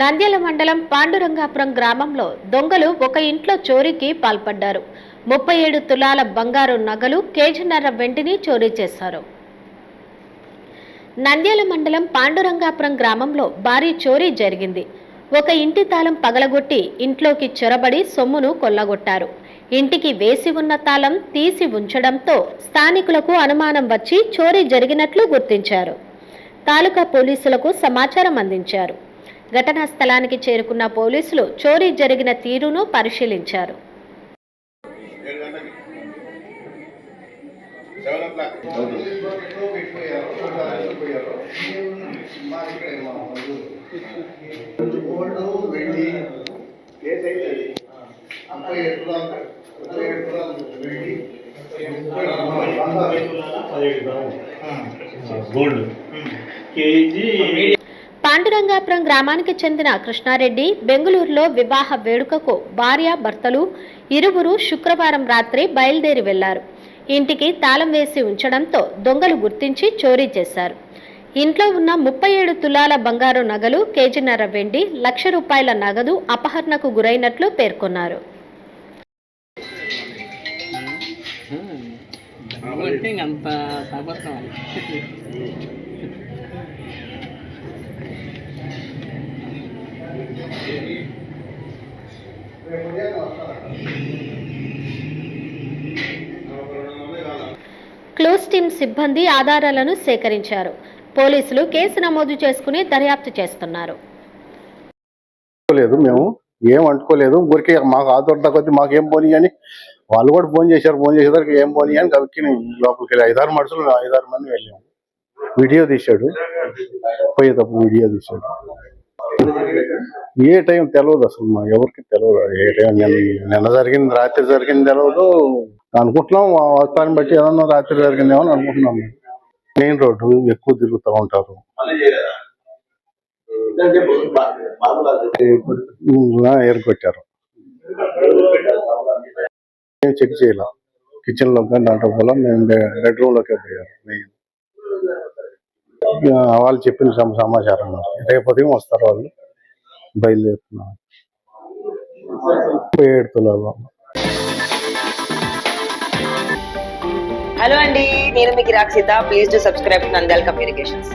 నంద్యాల మండలం పాండురంగాపురం గ్రామంలో దొంగలు ఒక ఇంట్లో చోరీకి పాల్పడ్డారు. 37 తులాల బంగారు నగలు, కేజీన్నర వెండిని చోరీ చేశారు. నంద్యాల మండలం పాండురంగాపురం గ్రామంలో భారీ చోరీ జరిగింది. ఒక ఇంటి తాళం పగలగొట్టి ఇంట్లోకి చొరబడి సొమ్మును కొల్లగొట్టారు. ఇంటికి వేసి ఉన్న తాళం తీసి ఉంచడంతో స్థానికులకు అనుమానం వచ్చి చోరీ జరిగినట్లు గుర్తించారు. తాలూకా పోలీసులకు సమాచారం అందించారు. ఘటనా స్థలానికి చేరుకున్న పోలీసులు చోరీ జరిగిన తీరును పరిశీలించారు. పాండురంగాపురం గ్రామానికి చెందిన కృష్ణారెడ్డి బెంగళూరులో వివాహ వేడుకకు భార్య భర్తలు ఇరువురు శుక్రవారం రాత్రి బయలుదేరి వెళ్లారు. ఇంటికి తాళం వేసి ఉంచడంతో దొంగలు గుర్తించి చోరీ చేశారు. ఇంట్లో ఉన్న 37 తులాల బంగారు నగలు, కేజీన్నర వెండి, ₹1,00,000 నగదు అపహరణకు గురైనట్లు పేర్కొన్నారు. క్లూస్ టీమ్ సిబ్బంది ఆధారాలను సేకరించారు. పోలీసులు కేసు నమోదు చేసుకుని దర్యాప్తు చేస్తున్నారు. మేము ఏం అంటుకోలేదు, ఊరికే మాకు ఆధార్ కొద్ది మాకేం పోనీ అని వాళ్ళు కూడా ఫోన్ చేసేసరికి ఏం పోనీ అని కవికి లోపలికి వెళ్ళి 5-6 మనుషులు 5-6 మంది వెళ్ళాము. వీడియో తీశాడు, పోయేటప్పుడు వీడియో తీశాడు. ఏ టైం తెలియదు అసలు, మా ఎవరికి తెలియదు. ఏ టైం నిన్న జరిగింది, రాత్రి జరిగింది తెలియదు అనుకుంటున్నాం. వస్తాన్ని బట్టి ఏదన్నా రాత్రి జరిగిందేమో అని అనుకుంటున్నాం. మెయిన్ రోడ్డు ఎక్కువ తిరుగుతూ ఉంటారు. ఏరుకొట్టారు, మేము చెక్ చేయాల. కిచెన్ లో కానీ దాంట్లో పోలా, మేము బెడ్రూమ్ లోకే పోయారు. మెయిన్ వాళ్ళు చెప్పిన సమాచారం రేపు ఉదయం వస్తారు. వాళ్ళు బయలుదేరుతున్నారు. 37 తులాలు. హలో అండి, నేను మీకు Rakshitha. Please do subscribe to Nandyal communications.